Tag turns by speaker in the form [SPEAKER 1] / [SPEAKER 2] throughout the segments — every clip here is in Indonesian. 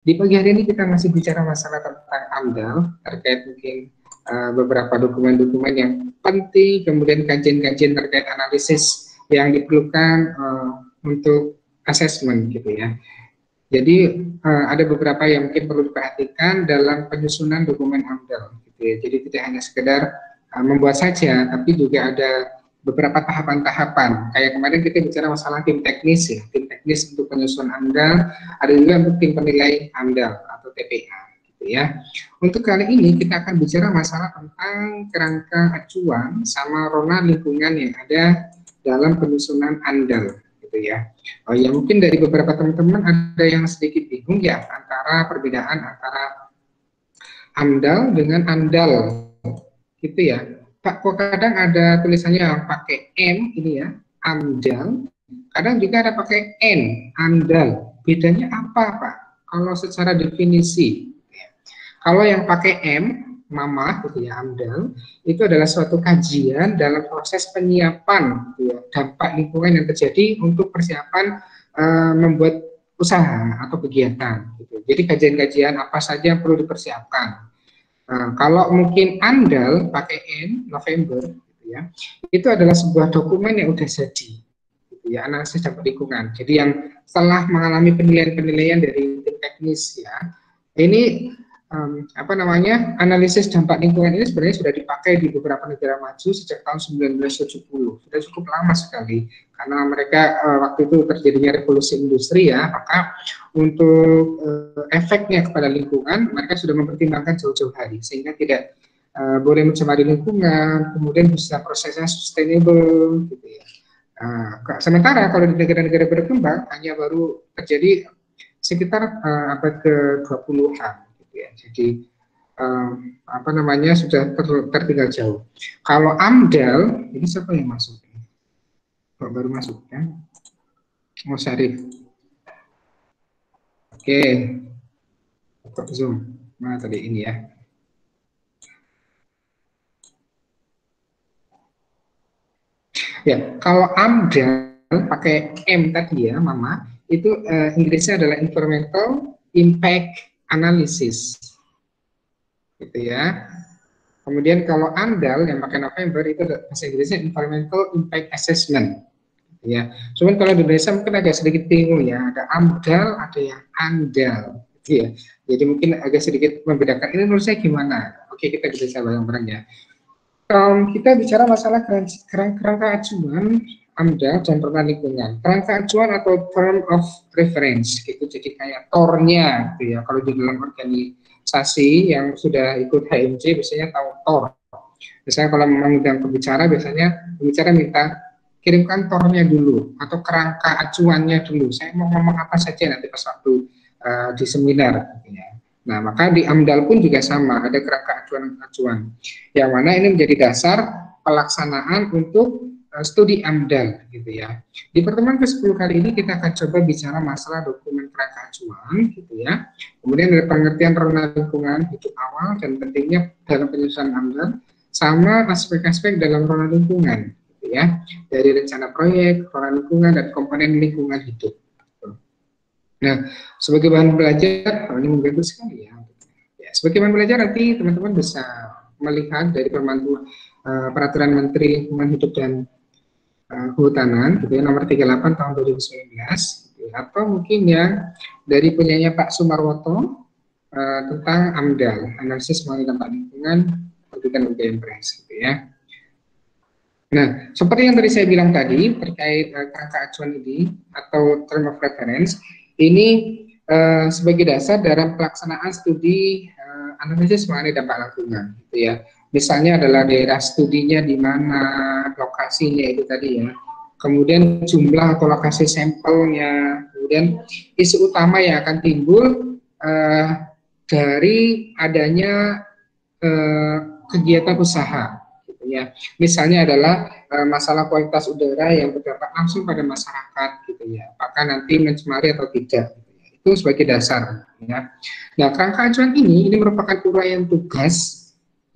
[SPEAKER 1] Di pagi hari ini kita masih bicara masalah tentang AMDAL, terkait mungkin beberapa dokumen-dokumen yang penting, kemudian kajian-kajian terkait analisis yang diperlukan untuk asesmen gitu ya. Jadi ada beberapa yang mungkin perlu diperhatikan dalam penyusunan dokumen AMDAL gitu ya. Jadi tidak hanya sekedar membuat saja, tapi juga ada beberapa tahapan-tahapan. Kayak kemarin kita bicara masalah tim teknis ya, tim teknis untuk penyusunan AMDAL, ada juga untuk tim penilai AMDAL atau TPA gitu ya. Untuk kali ini kita akan bicara masalah tentang kerangka acuan sama rona lingkungan yang ada dalam penyusunan AMDAL gitu ya. Oh ya, mungkin dari beberapa teman-teman ada yang sedikit bingung ya antara perbedaan antara AMDAL dengan ANDAL gitu ya. Pak, kok kadang ada tulisannya yang pakai M ini ya, AMDAL, kadang juga ada pakai N, ANDAL. Bedanya apa, Pak? Kalau secara definisi, kalau yang pakai M, Mama, gitu ya, AMDAL, itu adalah suatu kajian dalam proses penyiapan gitu ya, dampak lingkungan yang terjadi untuk persiapan membuat usaha atau kegiatan. Gitu. Jadi kajian-kajian apa saja yang perlu dipersiapkan. Nah, kalau mungkin ANDAL pakai N, November, gitu ya, itu adalah sebuah dokumen yang udah jadi, gitu ya, analisis dampak lingkungan. Jadi yang setelah mengalami penilaian-penilaian dari tim teknis ya, ini apa namanya, analisis dampak lingkungan ini sebenarnya sudah dipakai di beberapa negara maju sejak tahun 1970, sudah cukup lama sekali karena mereka waktu itu terjadinya revolusi industri ya, maka untuk efeknya kepada lingkungan mereka sudah mempertimbangkan jauh-jauh hari sehingga tidak boleh mencemari lingkungan, kemudian bisa prosesnya sustainable gitu ya. Sementara kalau di negara-negara berkembang hanya baru terjadi sekitar abad ke-20-an gitu ya. Jadi apa namanya sudah tertinggal jauh. Kalau AMDAL ini siapa yang masuk? Kok baru masuk kan? Oh, Syarif. Oke. Kok Zoom. Mana tadi ini ya? Ya, kalau AMDAL pakai M tadi ya, Mama, itu Inggrisnya adalah Environmental Impact Analysis. Gitu ya. Kemudian kalau ANDAL yang pakai November itu bahasa Inggrisnya Environmental Impact Assessment. Ya, cuman kalau di Indonesia mungkin agak sedikit bingung ya, ada AMDAL, ada yang ANDAL, gitu ya. Jadi mungkin agak sedikit membedakan. Ini menurut saya gimana? Oke, kita bisa bareng-bareng ya. Kita bicara masalah kerangka acuan AMDAL dan rona lingkungan. Kerangka acuan atau term of reference, gitu. Jadi kayak tornya, gitu ya. Kalau di dalam organisasi yang sudah ikut HMJ biasanya tahu tor. Misalnya kalau mengundang pembicara, biasanya pembicara minta kirimkan tornya dulu atau kerangka acuannya dulu. Saya mau ngomong apa saja nanti pas waktu di seminar. Gitu ya. Nah, maka di AMDAL pun juga sama, ada kerangka acuan-acuan. Yang mana ini menjadi dasar pelaksanaan untuk studi AMDAL gitu ya. Di pertemuan ke-10 kali ini kita akan coba bicara masalah dokumen kerangka acuan gitu ya. Kemudian ada pengertian rona lingkungan hidup awal dan pentingnya dalam penyusunan AMDAL sama aspek-aspek dalam rona lingkungan gitu ya. Dari rencana proyek, rona lingkungan dan komponen lingkungan hidup. Nah, sebagai bahan belajar, ini membantu sekali ya. Sebagai bahan belajar nanti teman-teman bisa melihat dari peraturan Menteri Lingkungan Hidup dan Kehutanan, gitu ya, nomor 38 tahun 2019, gitu ya, atau mungkin yang dari punyanya Pak Sumarwoto tentang AMDAL, analisis mengenai dampak lingkungan, pendidikan UGM Press, gitu ya. Nah, seperti yang tadi saya bilang tadi terkait kerangka acuan ini atau term of reference, ini sebagai dasar dalam pelaksanaan studi analisis mengenai dampak lingkungan, gitu ya. Misalnya adalah daerah studinya di mana, lokasinya itu tadi ya. Kemudian jumlah atau lokasi sampelnya, kemudian isu utama yang akan timbul dari adanya kegiatan usaha, gitu ya. Misalnya adalah masalah kualitas udara yang berdampak langsung pada masyarakat, gitu ya. Apakah nanti mencemari atau tidak? Itu sebagai dasar ya. Nah, kerangka acuan ini merupakan uraian tugas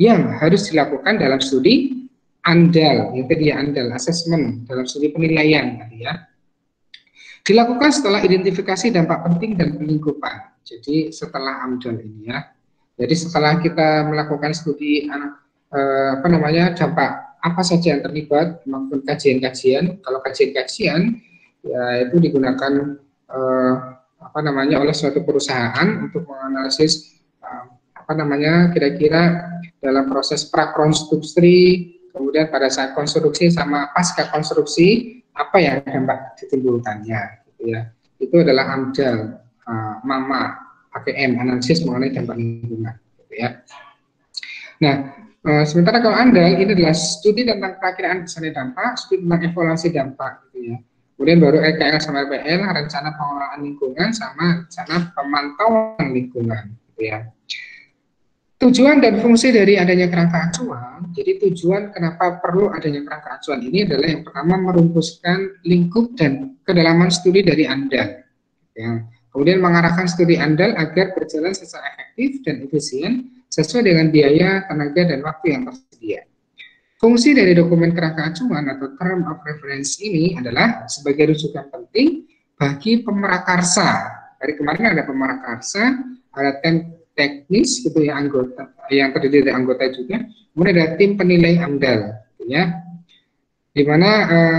[SPEAKER 1] yang harus dilakukan dalam studi ANDAL, yang tadi ya, ANDAL assessment, dalam studi penilaian tadi ya. Dilakukan setelah identifikasi dampak penting dan pelingkupan. Jadi setelah AMDAL ini ya. Jadi setelah kita melakukan studi dampak apa saja yang terlibat maupun kajian-kajian. Kalau kajian-kajian ya itu digunakan oleh suatu perusahaan untuk menganalisis kira-kira dalam proses prakonstruksi, kemudian pada saat konstruksi sama pasca konstruksi apa yang dampak ditimbulkannya, gitu ya. Itu adalah AMDAL, MAMA, APM, analisis mengenai dampak lingkungan, gitu ya. Nah, sementara kalau ANDAL ini adalah studi tentang perakiraan besarnya dampak, studi tentang evaluasi dampak, gitu ya. Kemudian baru RKL sama RPL, rencana pengelolaan lingkungan sama rencana pemantauan lingkungan, gitu ya. Tujuan dan fungsi dari adanya kerangka acuan, jadi tujuan kenapa perlu adanya kerangka acuan ini adalah yang pertama merumuskan lingkup dan kedalaman studi dari ANDAL. Ya. Kemudian mengarahkan studi ANDAL agar berjalan secara efektif dan efisien sesuai dengan biaya, tenaga, dan waktu yang tersedia. Fungsi dari dokumen kerangka acuan atau term of reference ini adalah sebagai rujukan penting bagi pemerakarsa. Dari kemarin ada pemerakarsa, ada teknis gitu ya, anggota yang terdiri dari anggota juga, kemudian ada tim penilai AMDAL, gitu ya, di mana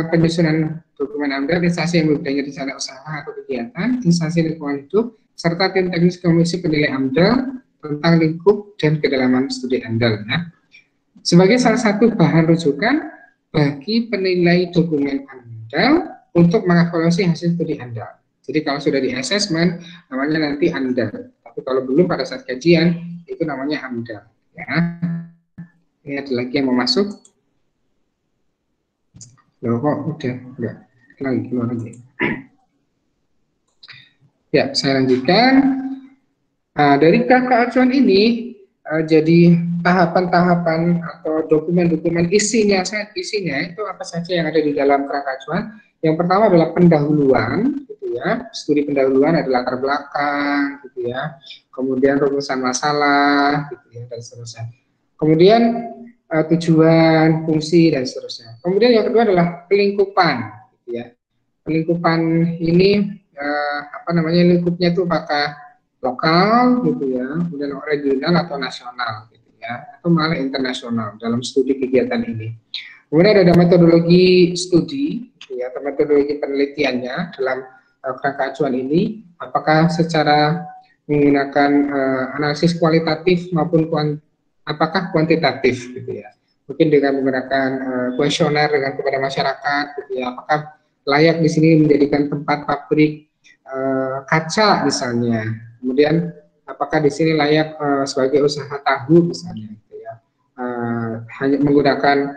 [SPEAKER 1] penyusunan dokumen AMDAL, instansi yang membidangi rencana usaha atau kegiatan, instansi lingkungan hidup, serta tim teknis komisi penilai AMDAL tentang lingkup dan kedalaman studi AMDAL, ya. Sebagai salah satu bahan rujukan bagi penilai dokumen AMDAL untuk mengevaluasi hasil studi AMDAL. Jadi kalau sudah di assessment namanya nanti AMDAL. Tapi kalau belum pada saat kajian itu namanya AMDAL. Ya. Ini ada lagi yang mau masuk. Loh kok udah enggak lagi keluar lagi. Ya, saya lanjutkan. Dari kerangka acuan ini jadi tahapan-tahapan atau dokumen-dokumen isinya itu apa saja yang ada di dalam kerangka acuan. Yang pertama adalah pendahuluan, gitu ya. Studi pendahuluan adalah latar belakang, gitu ya. Kemudian rumusan masalah, gitu ya, dan seterusnya. Kemudian tujuan, fungsi, dan seterusnya. Kemudian yang kedua adalah pelingkupan, gitu ya. Pelingkupan ini lingkupnya itu apakah lokal, gitu ya, kemudian regional atau nasional, gitu ya, atau malah internasional dalam studi kegiatan ini. Kemudian ada metodologi studi, gitu ya, atau metodologi penelitiannya dalam kerangka acuan ini, apakah secara menggunakan analisis kualitatif maupun apakah kuantitatif, gitu ya. Mungkin dengan menggunakan kuesioner dengan kepada masyarakat, gitu ya, apakah layak di sini menjadikan tempat pabrik kaca misalnya. Kemudian apakah di sini layak sebagai usaha tahu misalnya, gitu ya. Hanya menggunakan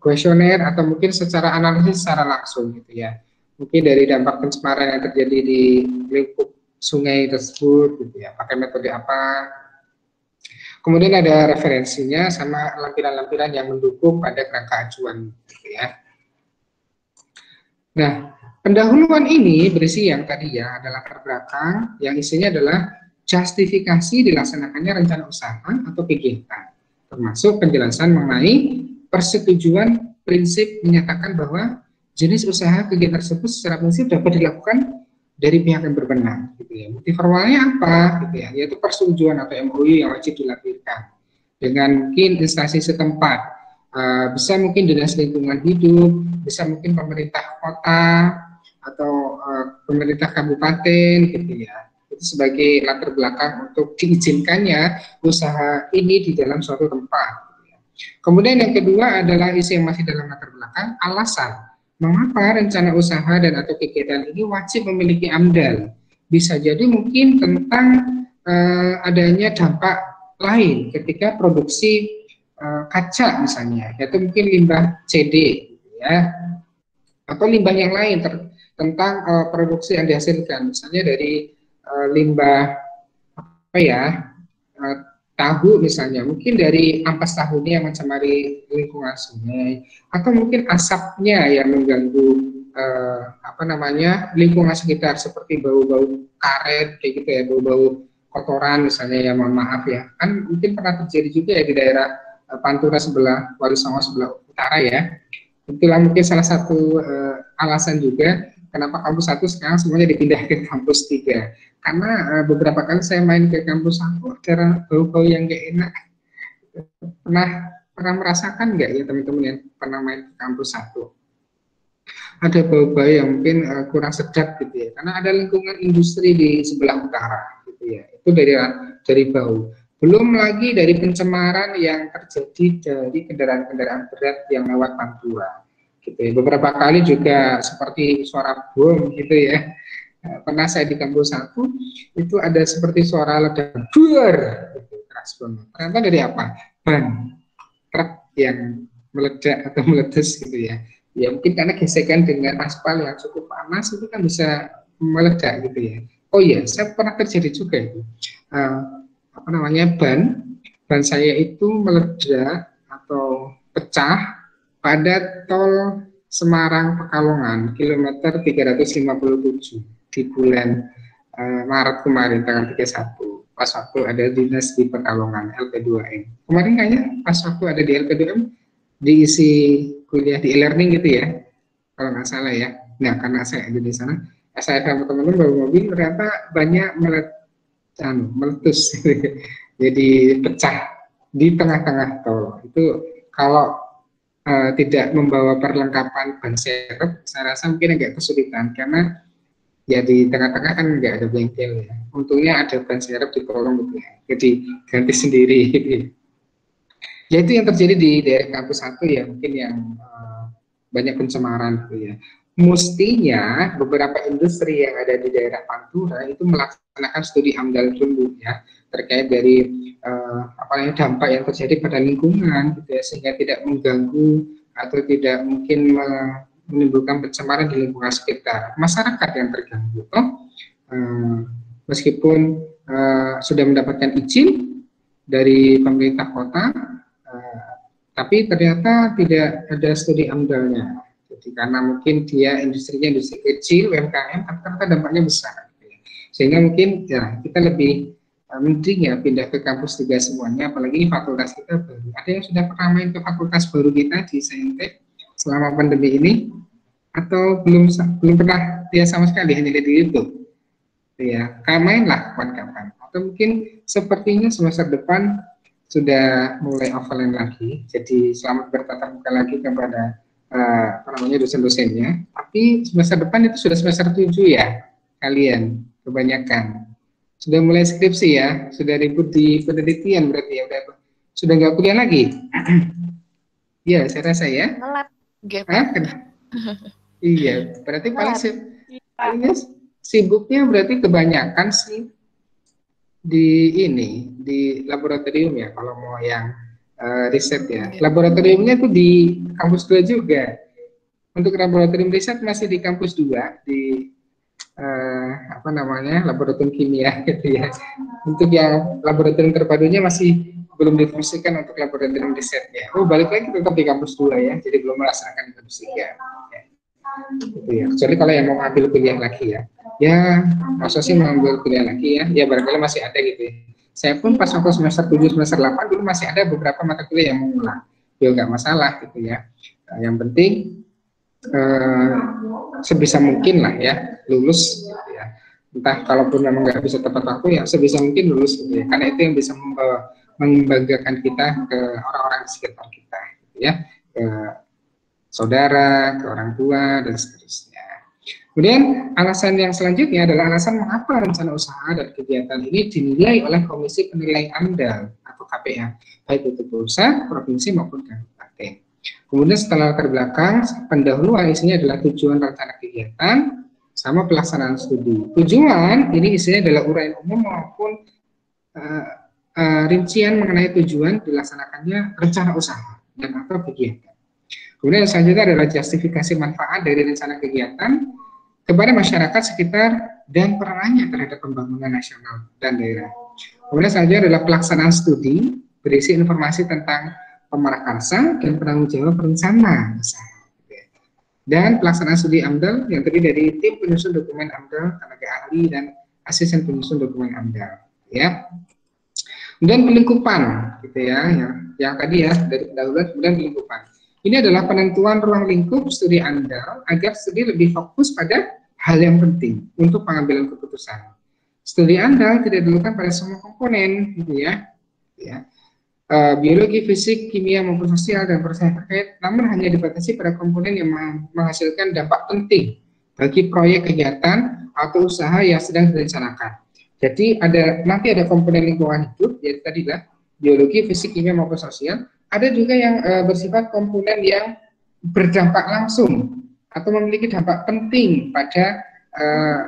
[SPEAKER 1] kuesioner atau mungkin secara analisis secara langsung, gitu ya. Mungkin dari dampak pencemaran yang terjadi di lingkup sungai tersebut, gitu ya. Pakai metode apa? Kemudian ada referensinya sama lampiran-lampiran yang mendukung pada kerangka acuan, gitu ya. Nah, pendahuluan ini berisi yang tadi ya, adalah latar belakang yang isinya adalah justifikasi dilaksanakannya rencana usaha atau kegiatan, termasuk penjelasan mengenai persetujuan prinsip menyatakan bahwa jenis usaha kegiatan tersebut secara prinsip dapat dilakukan dari pihak yang berwenang, gitu ya. Bukti formalnya apa, gitu ya, yaitu persetujuan atau MOU yang wajib dilampirkan dengan mungkin instansi setempat, bisa mungkin dinas lingkungan hidup, bisa mungkin pemerintah kota atau pemerintah kabupaten, gitu ya. Itu sebagai latar belakang untuk diizinkannya usaha ini di dalam suatu tempat, gitu ya. Kemudian yang kedua adalah isi yang masih dalam latar belakang, alasan mengapa rencana usaha dan atau kegiatan ini wajib memiliki AMDAL. Bisa jadi mungkin tentang adanya dampak lain ketika produksi kaca misalnya, yaitu mungkin limbah CD, ya, atau limbah yang lain tentang produksi yang dihasilkan, misalnya dari limbah tahu misalnya, mungkin dari ampas tahunya yang mencemari lingkungan sungai, atau mungkin asapnya yang mengganggu lingkungan sekitar seperti bau-bau karet kayak gitu ya, bau-bau kotoran misalnya, ya mohon maaf ya, kan mungkin pernah terjadi juga ya di daerah Pantura sebelah Wali Songo sebelah utara ya. Itulah mungkin salah satu alasan juga kenapa kampus 1 sekarang semuanya dipindah ke kampus 3? Karena beberapa kali saya main ke kampus 1, ada bau-bau yang gak enak. Pernah merasakan nggak ya teman-teman yang pernah main ke kampus 1? Ada bau-bau yang mungkin kurang sedap gitu ya, karena ada lingkungan industri di sebelah utara gitu ya. Itu dari bau. Belum lagi dari pencemaran yang terjadi dari kendaraan-kendaraan berat yang lewat Pantura gitu ya. Beberapa kali juga seperti suara bom gitu ya. Pernah saya di kampus 1 itu ada seperti suara ledakan duar gitu, keras banget. Ternyata dari apa? Ban truk yang meledak atau meletus gitu ya. Ya mungkin karena gesekan dengan aspal yang cukup panas itu kan bisa meledak gitu ya. Oh iya, saya pernah terjadi juga itu. Apa namanya, ban saya itu meledak atau pecah pada tol Semarang Pekalongan kilometer 357 di bulan Maret kemarin tanggal 31, pas waktu ada dinas di Pekalongan LP2M. Kemarin kayaknya pas waktu ada di LP2M diisi kuliah di e-learning gitu ya, kalau nggak salah ya. Nah, karena saya ada di sana, saya sama teman-teman bawa mobil, ternyata banyak meletus jadi pecah di tengah-tengah tol. Itu kalau tidak membawa perlengkapan ban serep, saya rasa mungkin agak kesulitan, karena ya di tengah-tengah kan nggak ada bengkel ya. Untungnya ada ban serep di kolong gitu ya, jadi ganti sendiri. Ya itu yang terjadi di daerah kampus 1 ya, mungkin yang banyak pencemaran gitu ya. Mestinya beberapa industri yang ada di daerah Pantura itu melaksanakan studi AMDAL dulu ya, terkait dari apa namanya, dampak yang terjadi pada lingkungan gitu ya, sehingga tidak mengganggu atau tidak mungkin menimbulkan pencemaran di lingkungan sekitar masyarakat yang terganggu. Meskipun sudah mendapatkan izin dari pemerintah kota, tapi ternyata tidak ada studi AMDAL-nya. Jadi karena mungkin dia industrinya industri kecil, UMKM, tapi ternyata dampaknya besar. Sehingga mungkin ya kita lebih mending ya pindah ke kampus 3 semuanya, apalagi fakultas kita baru. Ada yang sudah pernah main ke fakultas baru kita di Saintek selama pandemi ini, atau belum pernah ya sama sekali, hanya lihat di YouTube. Ya, mainlah kapan-kapan. Atau mungkin sepertinya semester depan sudah mulai offline lagi, jadi selamat bertatap muka lagi kepada apa namanya, dosen-dosennya. Tapi semester depan itu sudah semester 7 ya, kalian kebanyakan sudah mulai skripsi ya, sudah ribut di penelitian berarti ya, sudah nggak kuliah lagi. Iya, saya rasa ya. Iya, berarti paling sibuknya berarti kebanyakan sih di laboratorium ya, kalau mau yang riset ya. Laboratoriumnya itu di kampus 2 juga. Untuk laboratorium riset masih di kampus 2 di apa namanya, laboratorium kimia gitu ya. Untuk yang laboratorium terpadunya masih belum difungsikan untuk laboratorium risetnya. Oh, balik lagi tetap di kampus 2 ya, jadi belum melaksanakan di kampus 3. Gitu ya. Kecuali kalau yang mau ambil kuliah lagi ya masa sih mengambil kuliah lagi ya barangkali masih ada gitu ya. Saya pun pas waktu semester 7, semester 8 dulu masih ada beberapa mata kuliah yang mengulang, ya nggak masalah gitu ya. Yang penting sebisa mungkin lah ya lulus gitu ya. Entah kalaupun memang nggak bisa tepat waktu ya sebisa mungkin lulus gitu ya, karena itu yang bisa membanggakan kita ke orang-orang di sekitar kita gitu ya, ke saudara, ke orang tua, dan seterusnya. Kemudian alasan yang selanjutnya adalah alasan mengapa rencana usaha dan kegiatan ini dinilai oleh Komisi Penilaian AMDAL atau KPA, baik itu pusat, provinsi maupun kabupaten. Kemudian setelah latar belakang, pendahuluan isinya adalah tujuan rencana kegiatan sama pelaksanaan studi. Tujuan ini isinya adalah uraian umum maupun rincian mengenai tujuan dilaksanakannya rencana usaha dan atau kegiatan. Kemudian selanjutnya adalah justifikasi manfaat dari rencana kegiatan kepada masyarakat sekitar dan perannya terhadap pembangunan nasional dan daerah. Kemudian selanjutnya adalah pelaksanaan studi berisi informasi tentang pemerakarsa dan penanggung jawab rencana usaha. Dan pelaksanaan studi AMDAL yang terdiri dari tim penyusun dokumen AMDAL, tenaga ahli dan asisten penyusun dokumen AMDAL. Ya. Kemudian pelingkupan, gitu ya, yang tadi ya dari pendahuluan, kemudian pelingkupan. Ini adalah penentuan ruang lingkup studi AMDAL agar studi lebih fokus pada hal yang penting untuk pengambilan keputusan. Studi andal tidak dilakukan pada semua komponen, gitu ya. Biologi, fisik, kimia maupun sosial dan proses terkait, namun hanya dibatasi pada komponen yang menghasilkan dampak penting bagi proyek kegiatan atau usaha yang sedang direncanakan. Jadi nanti ada komponen lingkungan hidup, yaitu tadi lah biologi, fisik, kimia maupun sosial. Ada juga yang bersifat komponen yang berdampak langsung atau memiliki dampak penting pada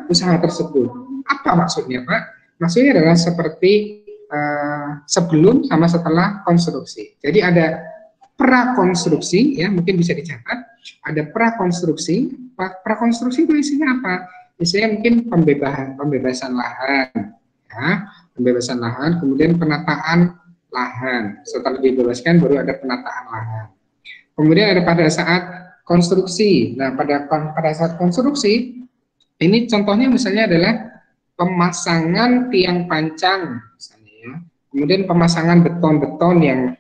[SPEAKER 1] usaha tersebut. Apa maksudnya, Pak? Maksudnya adalah seperti sebelum sama setelah konstruksi. Jadi ada prakonstruksi, ya mungkin bisa dicatat. Ada prakonstruksi. Prakonstruksi itu isinya apa? Isinya mungkin pembebasan lahan, ya, pembebasan lahan, kemudian penataan lahan. Setelah dibebaskan baru ada penataan lahan. Kemudian ada pada saat konstruksi. Nah, pada saat konstruksi ini contohnya misalnya adalah pemasangan tiang pancang, misalnya, ya. Kemudian pemasangan beton-beton yang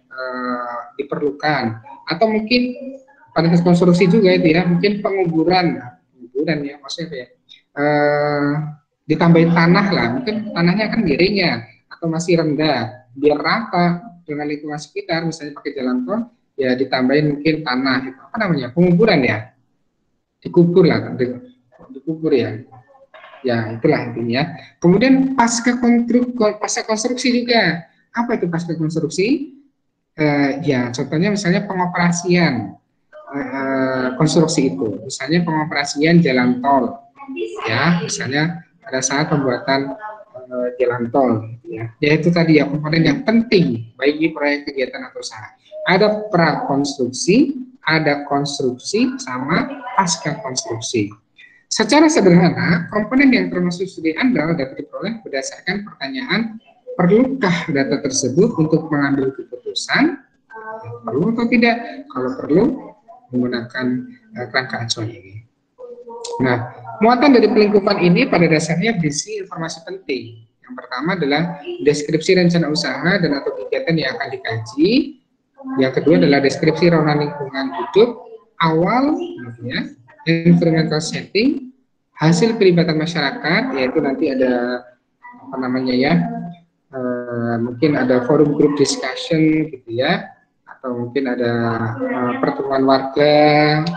[SPEAKER 1] diperlukan, atau mungkin pada saat konstruksi juga itu ya, mungkin penguburan ya, maksudnya apa ya? Ditambahin tanah lah, mungkin tanahnya kan miring ya, atau masih rendah, biar rata dengan lingkungan sekitar, misalnya pakai jalan tol, ya ditambahin mungkin tanah, itu apa namanya? Penguburan ya, dikubur lah, dikubur ya. Ya, itulah intinya. Kemudian pasca konstruksi juga. Apa itu pasca konstruksi? Ya, contohnya misalnya pengoperasian konstruksi itu. Misalnya pengoperasian jalan tol. Ya, misalnya pada saat pembuatan jalan tol. Ya, itu tadi ya komponen yang penting bagi proyek kegiatan atau usaha. Ada prakonstruksi, ada konstruksi, sama pasca konstruksi. Secara sederhana, komponen yang termasuk studi andal dapat diperoleh berdasarkan pertanyaan, perlukah data tersebut untuk mengambil keputusan? Perlu atau tidak? Kalau perlu, menggunakan kerangka acuan ini. Nah, muatan dari pelingkupan ini pada dasarnya berisi informasi penting. Yang pertama adalah deskripsi rencana usaha dan atau kegiatan yang akan dikaji. Yang kedua adalah deskripsi rona lingkungan hidup awal, ya, environmental setting, hasil pelibatan masyarakat, yaitu nanti ada apa namanya ya, mungkin ada forum group discussion gitu ya, atau mungkin ada pertemuan warga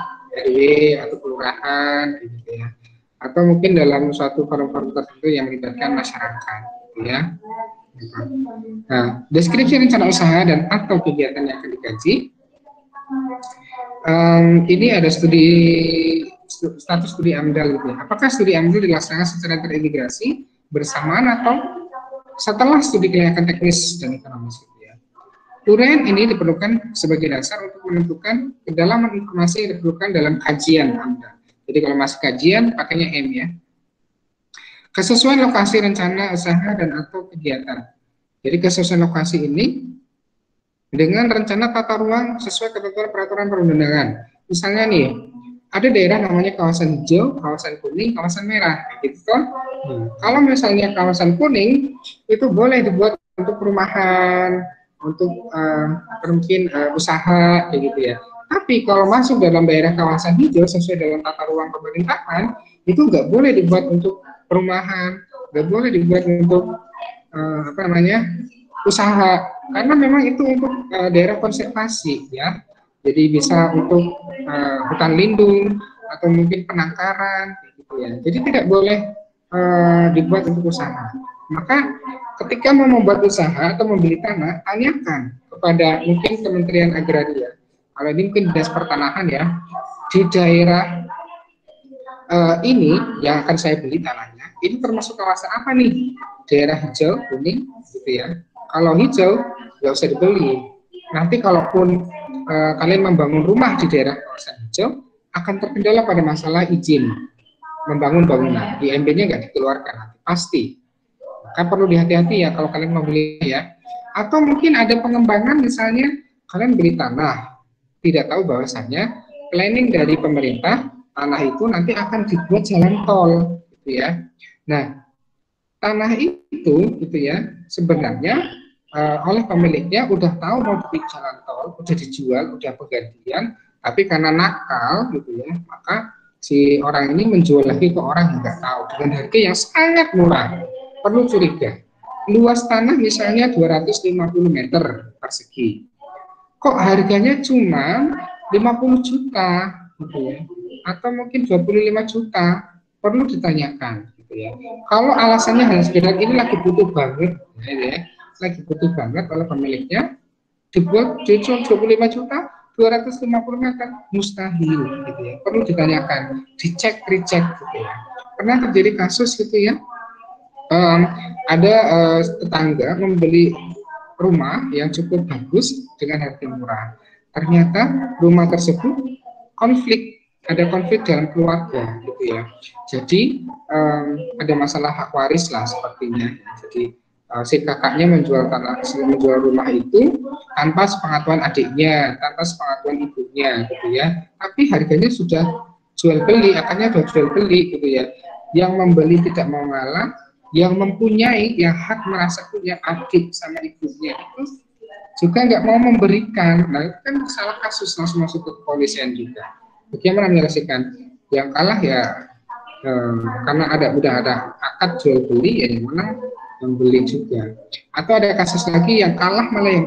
[SPEAKER 1] RW atau kelurahan gitu ya, atau mungkin dalam suatu forum-forum tertentu yang melibatkan masyarakat gitu ya. Nah, deskripsi rencana usaha dan atau kegiatan yang akan dikaji. Ini ada status studi AMDAL gitu ya. Apakah studi AMDAL dilaksanakan secara terintegrasi bersamaan atau setelah studi kelayakan teknis dan ekonomis gitu ya. Uraian ini diperlukan sebagai dasar untuk menentukan kedalaman informasi yang diperlukan dalam kajian AMDAL. Jadi kalau masih kajian pakainya M ya. Kesesuaian lokasi rencana usaha dan atau kegiatan. Jadi kesesuaian lokasi ini dengan rencana tata ruang sesuai ketentuan peraturan perundangan. Misalnya nih, ada daerah namanya kawasan hijau, kawasan kuning, kawasan merah, gitu kan? Kalau misalnya kawasan kuning itu boleh dibuat untuk perumahan, untuk mungkin usaha, kayak gitu ya. Tapi kalau masuk dalam daerah kawasan hijau sesuai dengan tata ruang pemerintahan, itu nggak boleh dibuat untuk perumahan, nggak boleh dibuat untuk apa namanya, usaha, karena memang itu untuk daerah konservasi ya. Jadi bisa untuk hutan lindung atau mungkin penangkaran gitu ya. Jadi tidak boleh dibuat untuk usaha. Maka ketika mau membuat usaha atau membeli tanah, tanyakan kepada mungkin Kementerian Agraria. Kalau ini mungkin Dinas Pertanahan ya, di daerah ini yang akan saya beli tanahnya, ini termasuk kawasan apa nih? Daerah hijau, kuning, gitu ya. Kalau hijau, nggak usah dibeli. Nanti kalaupun kalian membangun rumah di daerah kawasan hijau, akan terkendala pada masalah izin membangun bangunan. IMB-nya nggak dikeluarkan, nanti pasti. Kan perlu dihati-hati ya kalau kalian membeli ya. Atau mungkin ada pengembangan, misalnya kalian beli tanah, tidak tahu bahwasannya planning dari pemerintah tanah itu nanti akan dibuat jalan tol, gitu ya. Nah, tanah itu, gitu ya, sebenarnya oleh pemiliknya udah tahu mau bikin jalan tol, udah dijual, udah penggantian, tapi karena nakal, gitu ya, maka si orang ini menjual lagi ke orang yang nggak tahu dengan harga yang sangat murah. Perlu curiga. Luas tanah misalnya 250 meter persegi. Kok harganya cuma 50 juta gitu ya. Atau mungkin 25 juta. Perlu ditanyakan gitu ya. Kalau alasannya hanya sekedar ini lagi butuh banget gitu ya. Lagi butuh banget oleh pemiliknya, dibuat jual 25 juta 250 meter, mustahil gitu ya. Perlu ditanyakan, dicek, recheck gitu ya. Pernah terjadi kasus gitu ya, ada tetangga membeli rumah yang cukup bagus dengan harga murah. Ternyata rumah tersebut ada konflik dalam keluarga gitu ya. Jadi ada masalah hak waris lah sepertinya. Jadi si kakaknya menjual rumah itu tanpa sepengetahuan adiknya, tanpa sepengetahuan ibunya gitu ya. Tapi harganya sudah jual beli, akhirnya sudah jual beli gitu ya. Yang membeli tidak mau ngalah, yang mempunyai, yang hak merasa punya adik sama ibunya itu juga nggak mau memberikan. Nah itu kan salah kasus, langsung masuk ke kepolisian juga. Bagaimana menyelesaikan? Yang kalah ya karena udah ada akad jual beli, ya yang menang yang beli juga. Atau ada kasus lagi yang kalah malah yang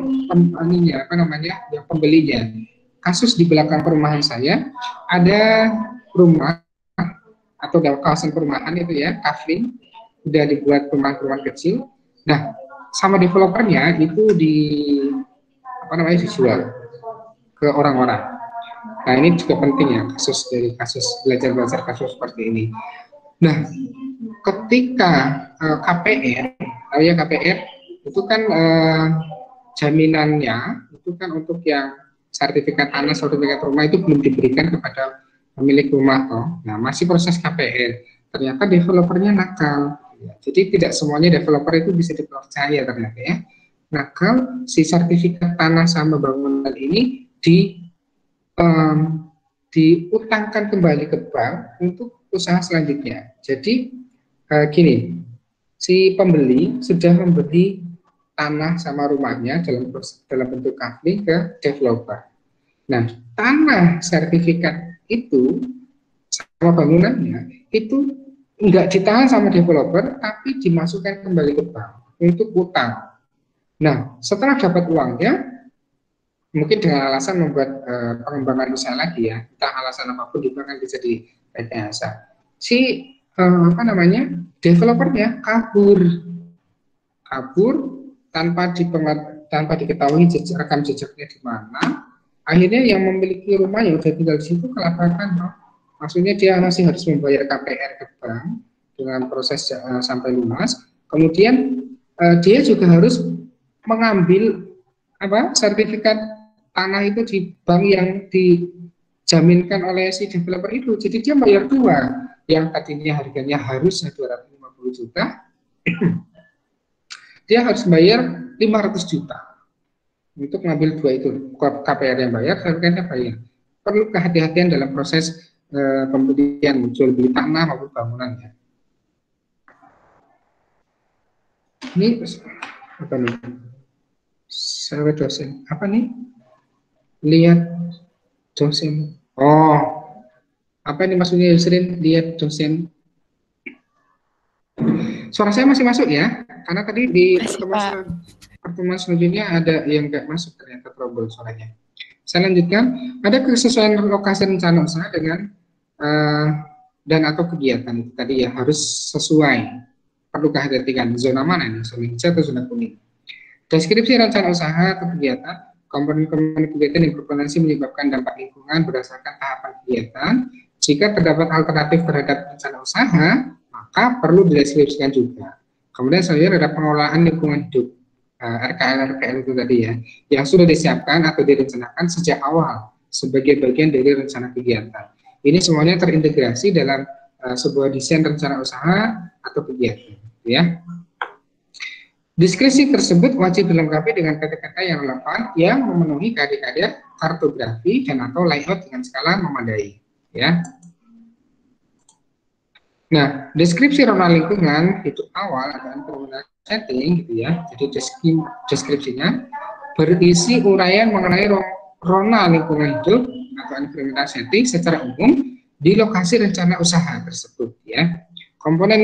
[SPEAKER 1] yang pembelinya. Kasus di belakang perumahan saya ada rumah atau kawasan perumahan itu ya, kafling, udah dibuat perumahan-perumahan kecil. Nah, sama developernya itu dijual ke orang-orang. Nah, ini juga penting ya, kasus belajar kasus seperti ini. Nah, ketika KPR, ya KPR itu kan jaminannya itu kan untuk yang sertifikat tanah, sertifikat rumah itu belum diberikan kepada pemilik rumah toh. Nah, masih proses KPR. Ternyata developernya nakal. Jadi tidak semuanya developer itu bisa dipercaya ternyata ya. Nakal, si sertifikat tanah sama bangunan ini diutangkan kembali ke bank untuk usaha selanjutnya. Jadi gini, si pembeli sudah membeli tanah sama rumahnya dalam bentuk kafling ke developer. Nah, tanah sertifikat itu sama bangunannya itu nggak ditahan sama developer, tapi dimasukkan kembali ke bank untuk utang. Nah, setelah dapat uangnya, mungkin dengan alasan membuat pengembangan usaha lagi ya, entah alasan apapun di bank kan bisa direkayasa. Si developernya kabur tanpa diketahui rekam jejaknya di mana. Akhirnya yang memiliki rumah yang sudah tinggal di situ kelabakan. Maksudnya dia masih harus membayar KPR ke bank dengan proses sampai lunas. Kemudian dia juga harus mengambil sertifikat tanah itu di bank yang dijaminkan oleh si developer itu. Jadi dia bayar dua, yang tadinya harganya harusnya 250 juta, dia harus bayar 500 juta untuk mengambil dua itu. KPR yang bayar, harganya bayar. Perlu kehati-hatian dalam proses pembelian, jual beli tanah maupun bangunannya. Ini apa nih? Saya dosen apa nih? Lihat dosen. Oh, apa ini maksudnya Yusrin? Lihat dosen. Suara saya masih masuk ya? Karena tadi di pertemuan selanjutnya ada yang nggak masuk, ternyata trouble suaranya. Saya lanjutkan. Ada kesesuaian lokasi rencana usaha dengan dan atau kegiatan itu tadi ya harus sesuai. Perlu kehati-hatian zona mana ini? Zona hijau atau zona kuning? Deskripsi rencana usaha atau kegiatan, komponen-komponen kegiatan yang berpotensi menyebabkan dampak lingkungan berdasarkan tahapan kegiatan. Jika terdapat alternatif terhadap rencana usaha, maka perlu dideskripsikan juga. Kemudian selanjutnya ada pengelolaan lingkungan hidup, RKL itu tadi ya, yang sudah disiapkan atau direncanakan sejak awal sebagai bagian dari rencana kegiatan. Ini semuanya terintegrasi dalam sebuah desain rencana usaha atau kegiatan, ya. Deskripsi tersebut wajib dilengkapi dengan kata-kata yang relevan yang memenuhi kaedah-kaedah kartografi dan atau layout dengan skala memadai, ya. Nah, deskripsi rona lingkungan hidup awal atau environmental setting gitu ya. Jadi deskripsinya berisi uraian mengenai rona lingkungan hidup atau environmental setting secara umum di lokasi rencana usaha tersebut ya. Komponen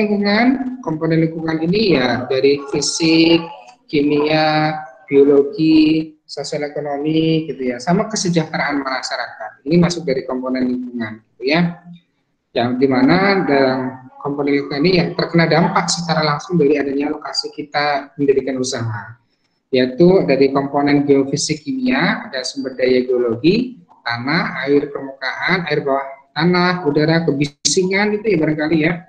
[SPEAKER 1] lingkungan ini ya dari fisik, kimia, biologi, sosial ekonomi gitu ya, sama kesejahteraan masyarakat. Ini masuk dari komponen lingkungan gitu ya. Yang dimana dalam komponen lingkungan ini yang terkena dampak secara langsung dari adanya lokasi kita mendirikan usaha, yaitu dari komponen geofisik kimia, ada sumber daya geologi, tanah, air permukaan, air bawah tanah, udara, kebisingan itu ya barangkali ya.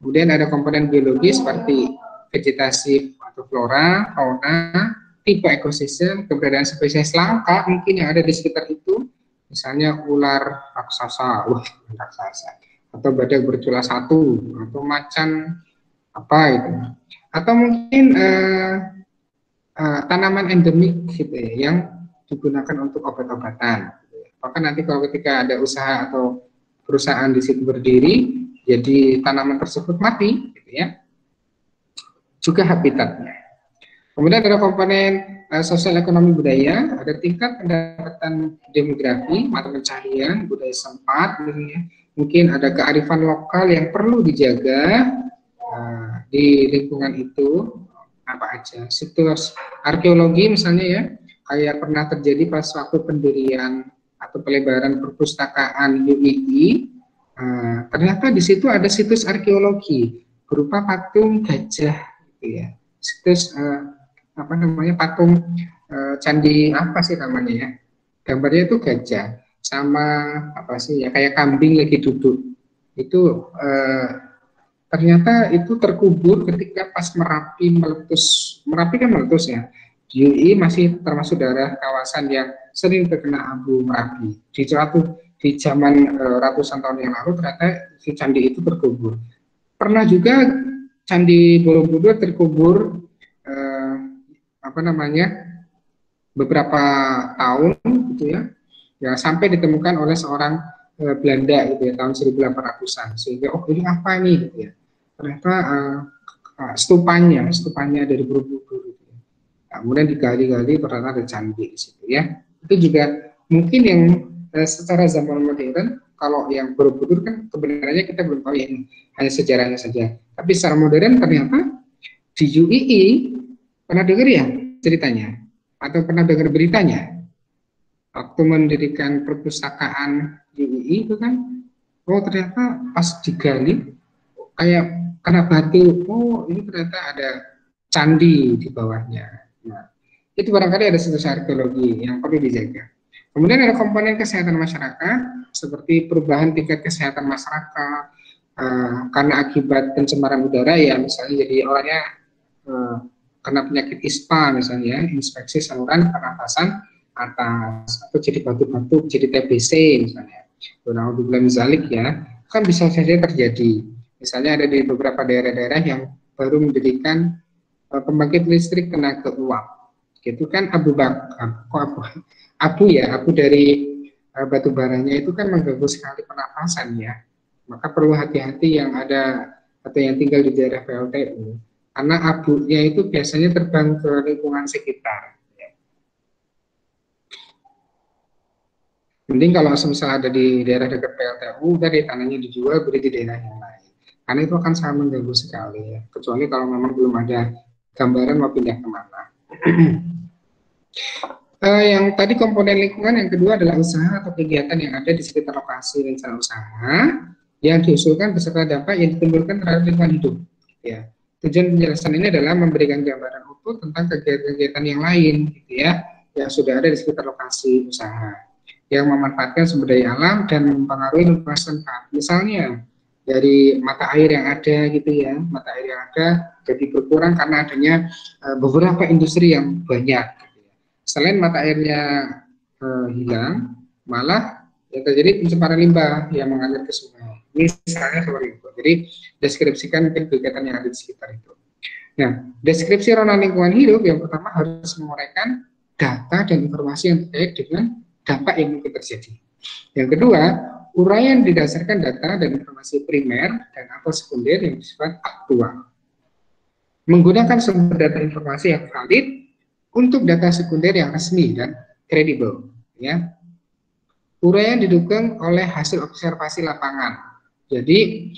[SPEAKER 1] Kemudian ada komponen biologi seperti vegetasi atau flora, fauna, tipe ekosistem, keberadaan spesies langka mungkin yang ada di sekitar itu, misalnya ular raksasa, atau badak bercula satu, atau macan apa itu, atau mungkin tanaman endemik gitu ya, yang digunakan untuk obat-obatan. Maka nanti kalau ketika ada usaha atau perusahaan di situ berdiri, jadi tanaman tersebut mati, gitu ya. Juga habitatnya. Kemudian ada komponen sosial ekonomi budaya, ada tingkat pendapatan demografi, mata pencaharian, budaya sempat, gitu ya. Mungkin ada kearifan lokal yang perlu dijaga di lingkungan itu, apa aja. Situs arkeologi misalnya ya, kayak pernah terjadi pas waktu pendirian atau pelebaran perpustakaan UII. Ternyata di situ ada situs arkeologi berupa patung gajah, gitu ya. Situs apa namanya, patung candi apa sih namanya ya? Gambarnya itu gajah sama apa sih ya, kayak kambing lagi duduk. Itu ternyata itu terkubur ketika pas Merapi meletus. Merapi kan meletus ya. UI masih termasuk daerah kawasan yang sering terkena abu Merapi. Di zaman ratusan tahun yang lalu ternyata si candi itu terkubur. Pernah juga Candi Borobudur terkubur apa namanya beberapa tahun gitu ya. Ya sampai ditemukan oleh seorang Belanda gitu ya tahun 1800-an. Sehingga oh ini apa nih gitu ya. Ternyata stupanya dari Borobudur gitu ya. Kemudian digali-gali ternyata ada candi di situ ya. Itu juga mungkin yang secara zaman modern, kalau yang Borobudur kan kebenarannya kita belum tahu ya, ini hanya sejarahnya saja. Tapi secara modern ternyata di UII, pernah dengar ya ceritanya? Atau pernah dengar beritanya? Waktu mendirikan perpustakaan UII itu kan, oh ternyata pas digali, kayak kena batu, oh ini ternyata ada candi di bawahnya. Nah, itu barangkali ada situs arkeologi yang perlu dijaga. Kemudian ada komponen kesehatan masyarakat, seperti perubahan tingkat kesehatan masyarakat, karena akibat pencemaran udara ya, misalnya jadi orangnya kena penyakit ISPA misalnya, infeksi saluran pernafasan atas, atau jadi batuk-batuk, jadi TBC misalnya. Alhamdulillah zalik ya, kan bisa saja terjadi. Misalnya ada di beberapa daerah-daerah yang baru mendirikan pembangkit listrik tenaga uap. Gitu kan abu dari batu baranya itu kan mengganggu sekali pernapasan ya. Maka perlu hati-hati yang ada atau yang tinggal di daerah PLTU, karena abunya itu biasanya terbang ke lingkungan sekitar. Mending kalau misal ada di daerah dekat PLTU, dari tanahnya dijual, beri di daerah yang lain. Karena itu akan sangat mengganggu sekali ya. Kecuali kalau memang belum ada gambaran mau pindah kemana. Yang tadi komponen lingkungan, yang kedua adalah usaha atau kegiatan yang ada di sekitar lokasi rencana usaha yang diusulkan beserta dampak yang ditimbulkan terhadap lingkungan hidup. Ya, tujuan penjelasan ini adalah memberikan gambaran utuh tentang kegiatan-kegiatan yang lain, gitu ya, yang sudah ada di sekitar lokasi usaha, yang memanfaatkan sumber daya alam dan mempengaruhi lingkungan setempat. Misalnya dari mata air yang ada, gitu ya, mata air yang ada jadi berkurang karena adanya beberapa industri yang banyak. Selain mata airnya hilang, malah yang terjadi pencemaran limbah yang mengalir ke sungai. Misalnya seperti itu. Jadi deskripsikan kegiatan yang ada di sekitar itu. Nah, deskripsi ranah lingkungan hidup yang pertama harus menguraikan data dan informasi yang terkait dengan dampak yang mungkin terjadi. Yang kedua, uraian didasarkan data dan informasi primer dan atau sekunder yang bersifat aktual. Menggunakan sumber data informasi yang valid untuk data sekunder yang resmi dan kredibel, ya. Uraian didukung oleh hasil observasi lapangan. Jadi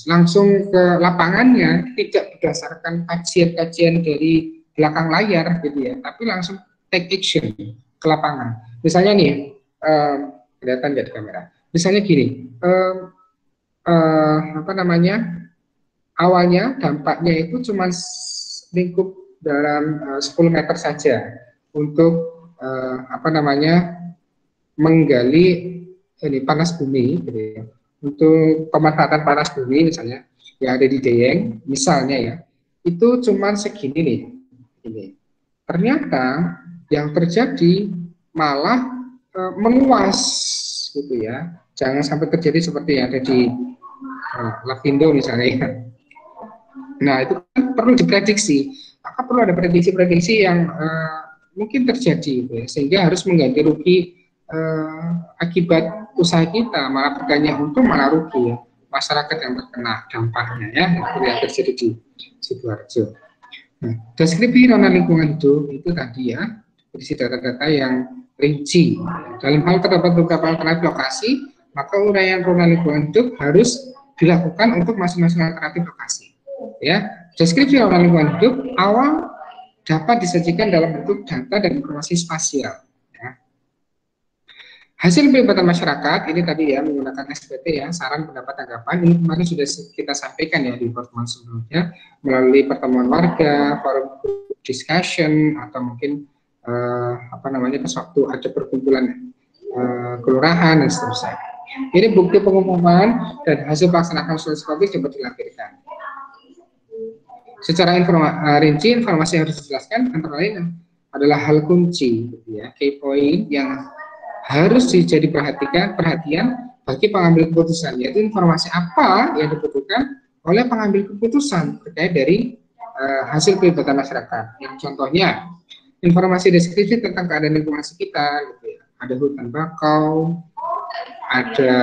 [SPEAKER 1] langsung ke lapangannya, tidak berdasarkan kajian-kajian dari belakang layar gitu ya, tapi langsung take action ke lapangan. Misalnya nih, kelihatan nggak di kamera? Misalnya gini, apa namanya? Awalnya dampaknya itu cuma lingkup dalam 10 meter saja untuk apa namanya, menggali ini panas bumi gitu ya. Untuk pemanfaatan panas bumi misalnya yang ada di Dieng misalnya ya, itu cuma segini nih ini. Ternyata yang terjadi malah meluas gitu ya. Jangan sampai terjadi seperti yang ada di Lapindo misalnya ya. Nah, itu kan perlu diprediksi. Maka perlu ada prediksi-prediksi yang mungkin terjadi, gitu ya, sehingga harus mengganti rugi akibat usaha kita, malah bukannya untung malah rugi ya. Masyarakat yang terkena dampaknya ya, itu yang terjadi di Sidoarjo. Nah, deskripsi ranah lingkungan hidup itu tadi ya, berisi data-data yang rinci. Dalam hal terdapat beberapa alternatif lokasi, maka uraian ranah lingkungan hidup harus dilakukan untuk masing-masing alternatif lokasi. Ya, deskripsi ranah lingkungan hidup awal dapat disajikan dalam bentuk data dan informasi spasial. Ya. Hasil pelibatan masyarakat ini tadi ya menggunakan SPT ya, saran pendapat tanggapan ini kemarin sudah kita sampaikan ya di pertemuan sebelumnya melalui pertemuan warga, forum discussion atau mungkin apa namanya pas waktu ada perkumpulan kelurahan dan seterusnya. Ini bukti pengumuman dan hasil pelaksanaan solusi COVID dapat dilampirkan. Secara rinci informasi yang harus dijelaskan antara lain adalah hal kunci, gitu ya, key point yang harus jadi perhatian bagi pengambil keputusan, yaitu informasi apa yang dibutuhkan oleh pengambil keputusan terkait dari hasil pelibatan masyarakat. Yang contohnya informasi deskripsi tentang keadaan lingkungan sekitar, gitu ya. Ada hutan bakau, ada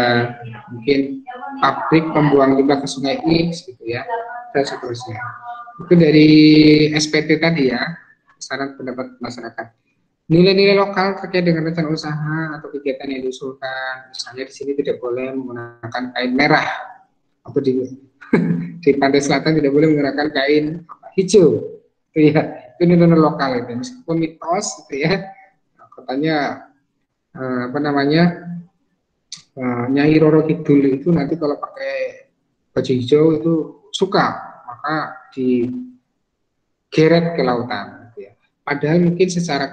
[SPEAKER 1] mungkin pabrik pembuang limbah ke sungai X, gitu ya, dan seterusnya. Itu dari SPT tadi ya, saran pendapat masyarakat. Nilai-nilai lokal terkait dengan rencana usaha atau kegiatan yang diusulkan, misalnya di sini tidak boleh menggunakan kain merah, atau di pantai selatan tidak boleh menggunakan kain hijau, itu ya, itu nilai lokal itu, meskipun mitos, gitu ya, katanya apa namanya, Nyai Roro Kidul itu nanti kalau pakai baju hijau itu suka, maka digeret ke lautan. Padahal mungkin secara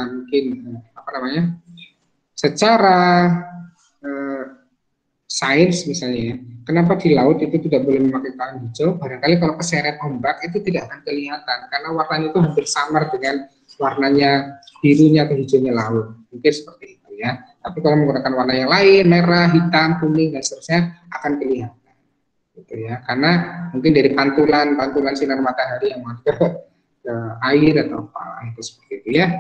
[SPEAKER 1] mungkin apa namanya, secara sains misalnya ya, kenapa di laut itu tidak boleh memakai kain hijau? Barangkali kalau keseret ombak itu tidak akan kelihatan karena warnanya itu hampir samar dengan warnanya birunya atau hijaunya laut, mungkin seperti itu ya. Tapi kalau menggunakan warna yang lain, merah, hitam, kuning dan seterusnya akan kelihatan, gitu ya. Karena mungkin dari pantulan sinar matahari yang masuk air atau apa itu seperti itu ya.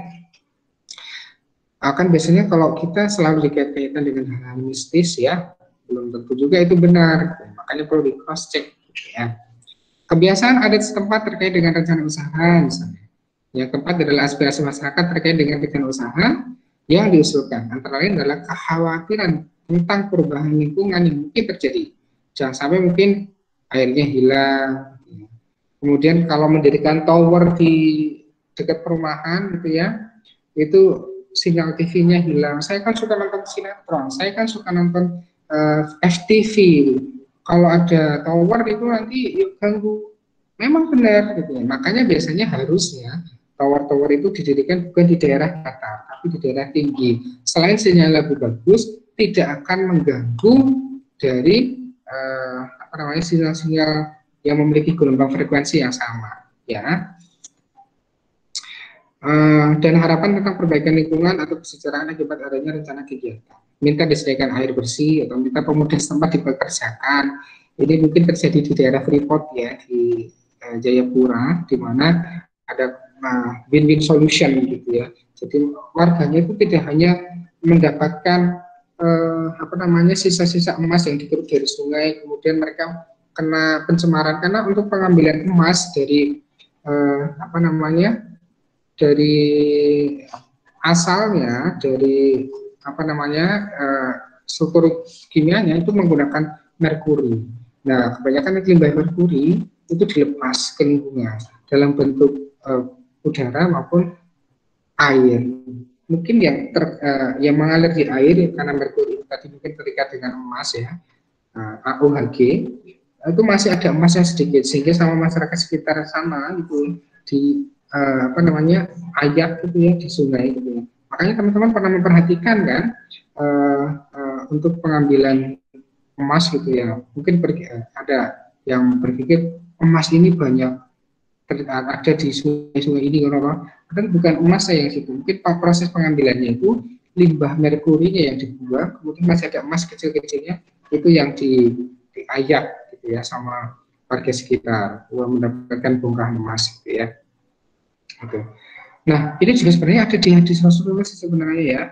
[SPEAKER 1] Akan biasanya kalau kita selalu dikaitkan dengan hal-hal mistis ya, belum tentu juga itu benar, makanya perlu di cross check gitu ya. Kebiasaan adat setempat terkait dengan rencana usaha misalnya. Yang keempat adalah aspirasi masyarakat terkait dengan rencana usaha yang diusulkan. Antara lain adalah kekhawatiran tentang perubahan lingkungan yang mungkin terjadi. Jangan sampai mungkin airnya hilang. Kemudian kalau mendirikan tower di dekat perumahan gitu ya, itu sinyal TV-nya hilang. Saya kan suka nonton sinetron, saya kan suka nonton FTV. Kalau ada tower itu nanti yuk ganggu. Memang benar gitu ya. Makanya biasanya harusnya tower-tower itu didirikan bukan di daerah datar, tapi di daerah tinggi. Selain sinyal lebih bagus, tidak akan mengganggu dari apa namanya, sinyal-sinyal yang memiliki gelombang frekuensi yang sama, ya. Dan harapan tentang perbaikan lingkungan atau kesejahteraan akibat adanya rencana kegiatan. Minta disediakan air bersih atau minta pemuda setempat dipekerjakan. Ini mungkin terjadi di daerah Freeport ya, di Jayapura, di mana ada win-win solution gitu ya. Jadi warganya itu tidak hanya mendapatkan apa namanya, sisa-sisa emas yang dikeruk dari sungai, kemudian mereka kena pencemaran karena untuk pengambilan emas dari apa namanya, dari asalnya dari apa namanya struktur kimianya itu menggunakan merkuri. Nah, kebanyakan limbah merkuri itu dilepas ke lingkungan dalam bentuk udara maupun air. Mungkin yang mengalir di air karena merkuri tadi mungkin terikat dengan emas ya, AOHG, itu masih ada emasnya sedikit sehingga sama masyarakat sekitar sana itu di apa namanya ayak gitu ya di sungai gitu ya. Makanya teman-teman pernah memperhatikan kan untuk pengambilan emas gitu ya, mungkin ada yang berpikir emas ini banyak ada di sungai-sungai ini orang-orang, padahal bukan emas yang situ. Mungkin proses pengambilannya itu limbah merkurinya yang dibuang, kemudian masih ada emas kecil-kecilnya itu yang diayak gitu ya sama warga sekitar, mendapatkan bongkahan emas gitu ya. Oke. Nah, ini juga sebenarnya ada di hadis Rasulullah sebenarnya ya,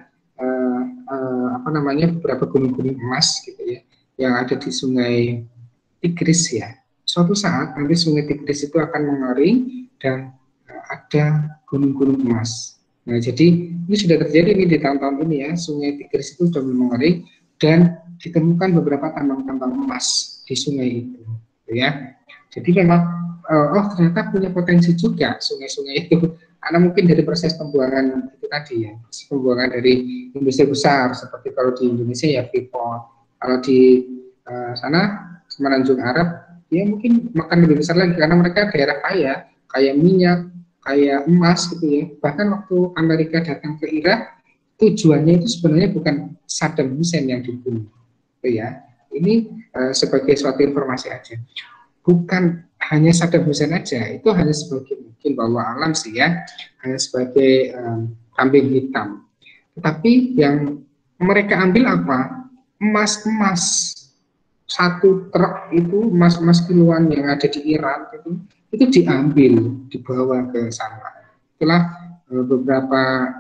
[SPEAKER 1] apa namanya beberapa gunung-gunung emas gitu ya, yang ada di Sungai Tigris ya. Suatu saat nanti Sungai Tigris itu akan mengering dan ada gunung-gunung emas. Nah, jadi ini sudah terjadi nih di tahun-tahun ini ya, Sungai Tigris itu sudah mengering dan ditemukan beberapa tambang-tambang emas di sungai itu, gitu ya. Jadi memang oh ternyata punya potensi juga sungai-sungai itu, karena mungkin dari proses pembuangan itu tadi ya, pembuangan dari industri besar seperti kalau di Indonesia ya Freeport, kalau di sana Semenanjung Arab ya mungkin makan lebih besar lagi karena mereka daerah kaya minyak, kaya emas gitu ya. Bahkan waktu Amerika datang ke Irak, tujuannya itu sebenarnya bukan Saddam Hussein yang dibunuh, gitu ya. Ini sebagai suatu informasi aja. Bukan hanya Saddam Hussein aja, itu hanya sebagai mungkin bahwa alam sih ya, hanya sebagai kambing hitam. Tetapi yang mereka ambil apa? Emas-emas. Satu truk itu emas-emas kiloan yang ada di Iran itu diambil, dibawa ke sana. Itulah beberapa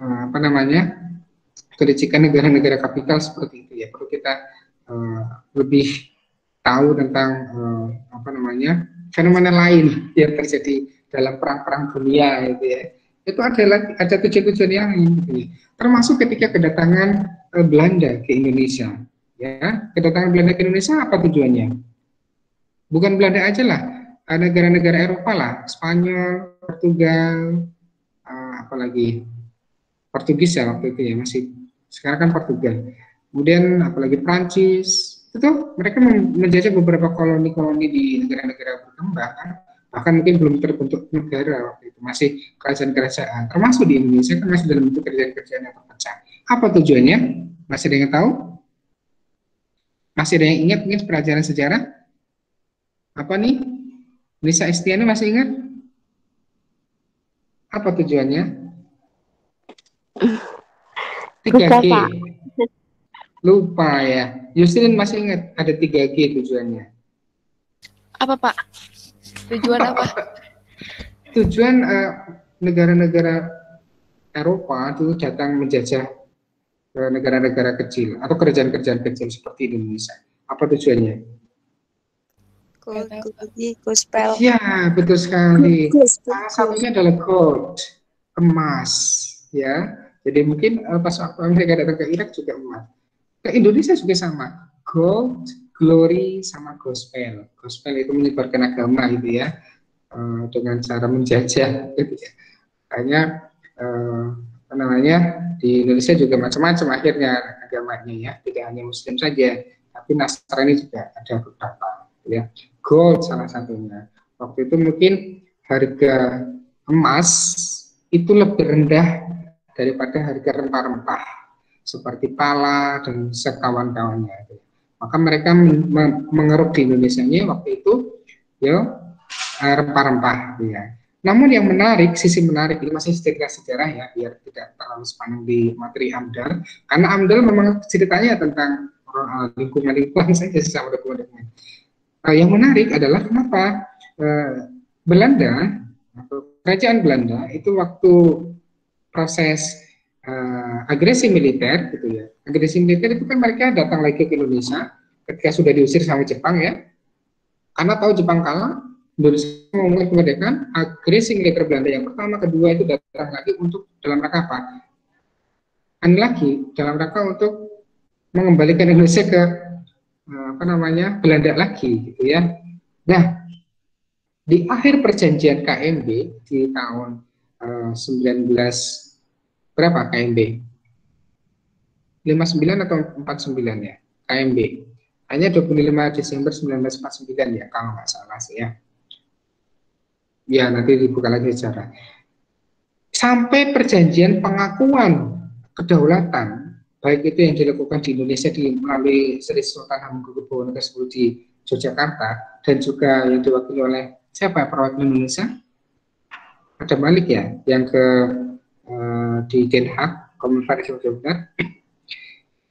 [SPEAKER 1] apa namanya kelicikan negara-negara kapital seperti itu ya. Perlu kita lebih tahu tentang apa namanya fenomena lain yang terjadi dalam perang-perang dunia itu ya. Itu ada tujuan-tujuan yang lain gitu ya. Termasuk ketika kedatangan Belanda ke Indonesia. Ya, kedatangan Belanda ke Indonesia apa tujuannya? Bukan Belanda aja lah, negara-negara Eropa lah, Spanyol, Portugal, apalagi Portugis ya waktu itu ya, masih sekarang kan Portugal. Kemudian apalagi Prancis, itu mereka menjajah beberapa koloni-koloni di negara-negara berkembang kan, bahkan mungkin belum terbentuk negara waktu itu, masih kerajaan-kerajaan, termasuk di Indonesia kan masih dalam bentuk kerajaan-kerajaan yang terpecah. Apa tujuannya? Masih ada yang tahu? Masih ada yang ingat pelajaran sejarah? Apa nih? Lisa Estiana masih ingat? Apa tujuannya? 3G. Lupa ya. Yusrin masih ingat ada 3G tujuannya.
[SPEAKER 2] Apa Pak? Tujuan apa?
[SPEAKER 1] Tujuan negara-negara Eropa itu datang menjajah negara-negara kecil atau kerajaan-kerajaan kecil seperti Indonesia. Apa tujuannya?
[SPEAKER 3] Gospel.
[SPEAKER 1] Ya, betul sekali. Salah satunya adalah gold, emas, ya. Jadi mungkin pas waktu mereka datang ke Irak juga emas. Ke Indonesia juga sama, gold, glory, sama gospel. Gospel itu menyebarkan agama gitu ya, dengan cara menjajah. Gitu ya. Hanya apa namanya di Indonesia juga macam-macam akhirnya agamanya ya, tidak hanya Muslim saja, tapi Nasrani juga ada beberapa. Ya, gold salah satunya. Waktu itu mungkin harga emas itu lebih rendah daripada harga rempah-rempah seperti pala dan sekawan-kawannya. Maka mereka mengeruk di Indonesia-nya waktu itu ya rempah-rempah ya. Namun yang menarik, sisi menarik ini masih cerita sejarah ya, biar tidak terlalu sepanjang di materi AMDAL, karena AMDAL memang ceritanya tentang lingkungan saja sama dokumen-dokumen. Yang menarik adalah kenapa Belanda atau kerajaan Belanda itu waktu proses agresi militer gitu ya. Agresi militer itu kan mereka datang lagi ke Indonesia ketika sudah diusir sama Jepang ya. Karena tahu Jepang kalah, Indonesia memulai kemerdekaan, agresi militer Belanda yang pertama, kedua itu datang lagi untuk dalam rangka apa? Lagi dalam rangka untuk mengembalikan Indonesia ke apa namanya Belanda lagi, gitu ya. Nah, di akhir perjanjian KMB di tahun 19 berapa KMB? 59 atau 49 ya KMB. Hanya 25 Desember 1949 ya kalau nggak salah sih ya. Ya nanti dibuka lagi sejarah. Sampai perjanjian pengakuan kedaulatan, baik itu yang dilakukan di Indonesia melalui Sri Sultan Hamengkubuwono ke-10 di Yogyakarta, dan juga yang diwakili oleh siapa perwakilan Indonesia? Ada Malik ya, yang ke di Den Haag, Konferensi Yogyakarta.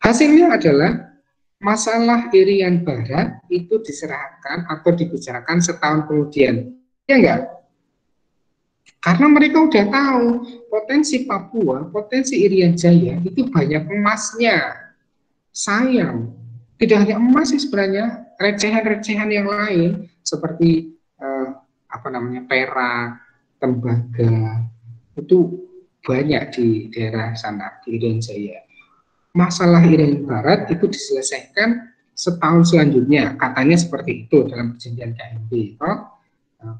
[SPEAKER 1] Hasilnya adalah masalah Irian Barat itu diserahkan atau dibicarakan setahun kemudian, ya enggak? Karena mereka udah tahu potensi Papua, potensi Irian Jaya itu banyak emasnya. Sayang, tidak hanya emas sih sebenarnya, recehan-recehan yang lain seperti apa namanya perak, tembaga itu banyak di daerah sana di Irian Jaya. Masalah Irian Barat itu diselesaikan setahun selanjutnya, katanya seperti itu dalam perjanjian KMB.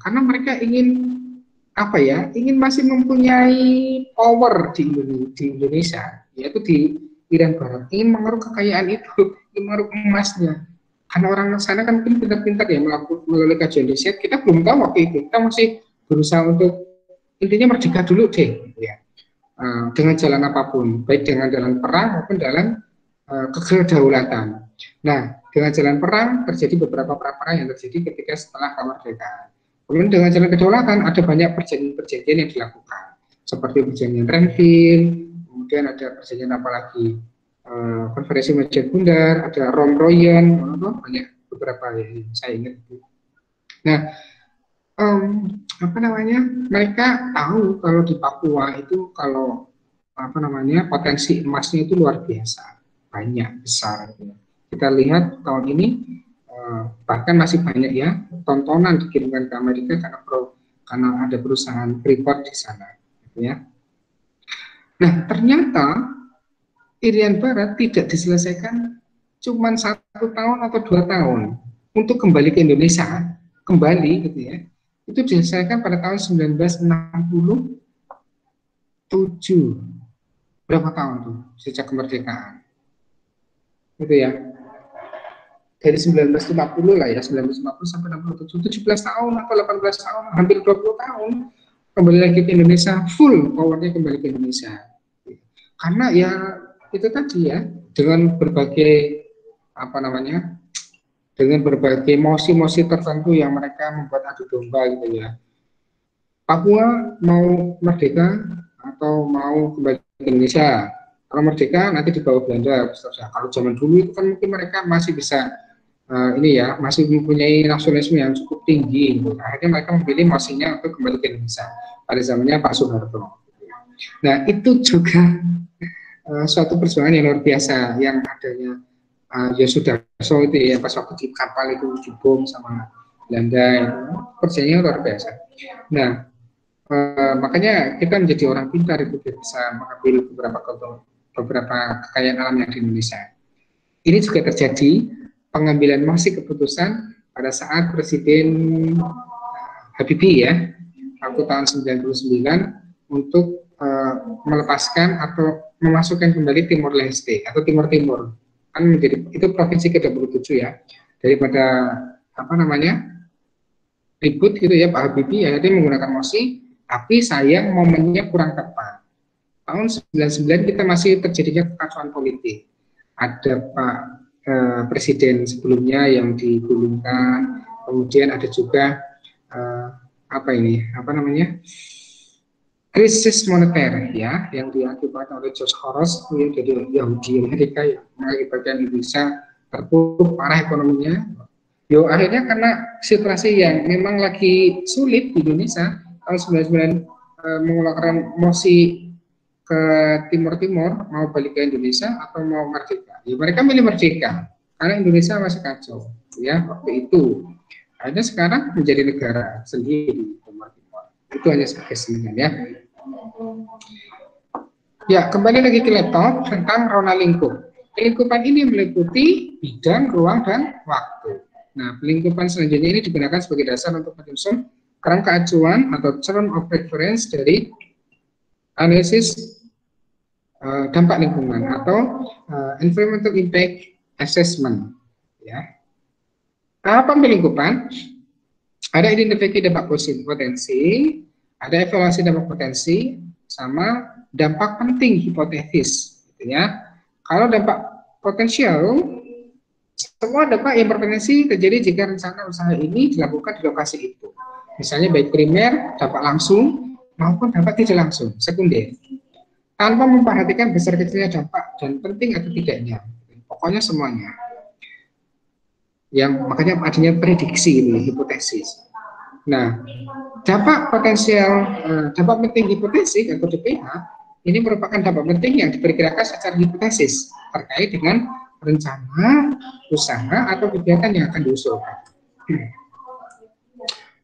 [SPEAKER 1] Karena mereka ingin apa ya, ingin masih mempunyai power di Indonesia, yaitu di Irian Barat, ingin mengeruk kekayaan itu, ingin mengeruk emasnya. Karena orang sana kan mungkin pintar-pintar ya melalui kajian riset, kita belum tahu waktu itu, kita masih berusaha untuk intinya merdeka dulu deh, ya. Dengan jalan apapun, baik dengan jalan perang maupun dalam kedaulatan. Nah, dengan jalan perang terjadi beberapa perang yang terjadi ketika setelah kemerdekaan. Kemudian dengan jalan kedaulatan ada banyak perjanjian-perjanjian yang dilakukan, seperti perjanjian Renville, kemudian ada perjanjian apa lagi, konferensi Meja Bundar, ada Romroyen, banyak beberapa yang saya ingat. Nah, apa namanya, mereka tahu kalau di Papua itu kalau apa namanya potensi emasnya itu luar biasa, banyak, besar. Kita lihat tahun ini bahkan masih banyak ya tontonan dikirimkan ke Amerika karena ada perusahaan Freeport di sana, gitu ya. Nah, ternyata Irian Barat tidak diselesaikan cuma 1 tahun atau 2 tahun untuk kembali ke Indonesia, kembali gitu ya. Itu diselesaikan pada tahun 1967. Berapa tahun tuh sejak kemerdekaan? Gitu ya. Dari 1950 lah ya, 1950 sampai 67, 17 tahun atau 18 tahun, hampir 20 tahun kembali lagi ke Indonesia, full powernya kembali ke Indonesia. Karena ya itu tadi ya, dengan berbagai apa namanya, dengan berbagai mosi-mosi tertentu yang mereka membuat adu domba gitu ya. Papua mau merdeka atau mau kembali ke Indonesia. Kalau merdeka nanti di bawah Belanda. Kalau zaman dulu itu kan mungkin mereka masih bisa ini ya, masih mempunyai nasionalisme yang cukup tinggi. Akhirnya mereka memilih mosinya untuk kembali ke Indonesia pada zamannya Pak Soeharto. Nah, itu juga suatu perjuangan yang luar biasa yang adanya Yosudarso itu ya, pas waktu di kapal itu dibom sama Belanda, perjuangannya luar biasa. Nah, makanya kita menjadi orang pintar itu bisa mengambil beberapa kekayaan alam yang di Indonesia. Ini juga terjadi pengambilan mosi keputusan pada saat Presiden Habibie ya, waktu tahun 99 untuk melepaskan atau memasukkan kembali Timor Leste atau Timur Timur, kan menjadi itu provinsi ke-27 ya, daripada apa namanya ribut gitu ya Pak Habibie ya, dia menggunakan mosi, tapi sayang momennya kurang tepat. Tahun 99 kita masih terjadinya kekacauan politik, ada Pak presiden sebelumnya yang digulingkan, kemudian ada juga krisis moneter ya yang diakibatkan oleh George Soros yang jadi Yahudi Amerika yang mengakibatkan Indonesia terpuruk parah ekonominya. Akhirnya karena situasi yang memang lagi sulit di Indonesia, tahun 99 mengeluarkan mosi ke Timur mau balik ke Indonesia atau mau merdeka. Ya, mereka milih merdeka karena Indonesia masih kacau ya waktu itu. Hanya sekarang menjadi negara sendiri. Itu hanya sebagai selingan ya. Ya, kembali lagi ke laptop tentang rona lingkup. Lingkupan ini meliputi bidang, ruang, dan waktu. Nah, lingkupan selanjutnya ini digunakan sebagai dasar untuk menyusun kerangka acuan atau term of reference dari analisis dampak lingkungan atau environmental impact assessment. Ya. Tahapan lingkupan ada identifikasi dampak potensi, ada evaluasi dampak potensi, sama dampak penting hipotesis. Gitu ya. Kalau dampak potensial, semua dampak yang berpotensi terjadi jika rencana usaha ini dilakukan di lokasi itu. Misalnya baik primer, dampak langsung, maupun dampak tidak langsung, sekunder. Tanpa memperhatikan besar kecilnya dampak dan penting atau tidaknya. Pokoknya semuanya. Yang makanya adanya prediksi ini, hipotesis. Nah, dampak potensial, dampak penting hipotesis atau DPH ini merupakan dampak penting yang diperkirakan secara hipotesis terkait dengan rencana usaha atau kegiatan yang akan diusulkan.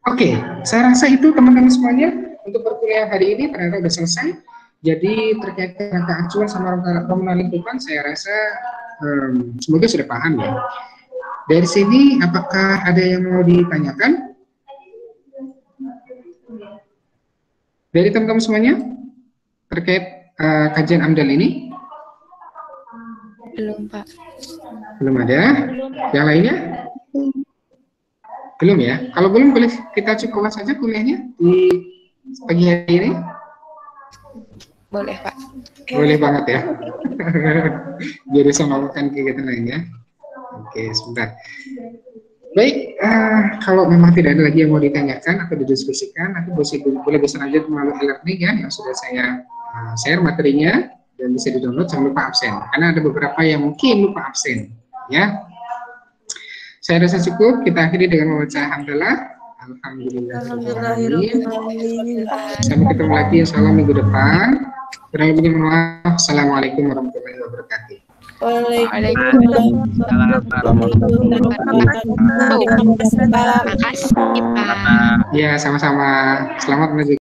[SPEAKER 1] Oke, saya rasa itu teman-teman semuanya untuk perkuliahan hari ini ternyata sudah selesai. Jadi terkait kerangka acuan sama rona lingkupan, saya rasa semoga sudah paham ya. Dari sini, apakah ada yang mau ditanyakan? Dari teman-teman semuanya, terkait kajian AMDAL ini?
[SPEAKER 2] Belum, Pak.
[SPEAKER 1] Belum ada? Yang lainnya? Belum ya? Kalau belum, boleh kita cukup saja kuliahnya di pagi hari ini?
[SPEAKER 2] Boleh, Pak.
[SPEAKER 1] Boleh banget ya. Biar bisa melakukan kegiatan lainnya. Oke, sebentar. Baik, kalau memang tidak ada lagi yang mau ditanyakan atau didiskusikan, nanti boleh bisa lanjut melalui e-learning ya, yang sudah saya share materinya dan bisa di-download. Jangan lupa absen, karena ada beberapa yang mungkin lupa absen. Ya, saya rasa cukup. Kita akhiri dengan membaca alhamdulillah. Alhamdulillah. Sampai ketemu lagi insya Allah minggu depan. Kurang lebihnya mohon maaf. Assalamualaikum warahmatullahi wabarakatuh.
[SPEAKER 2] Terima kasih, Pak.
[SPEAKER 1] Ya, sama-sama. Selamat menuju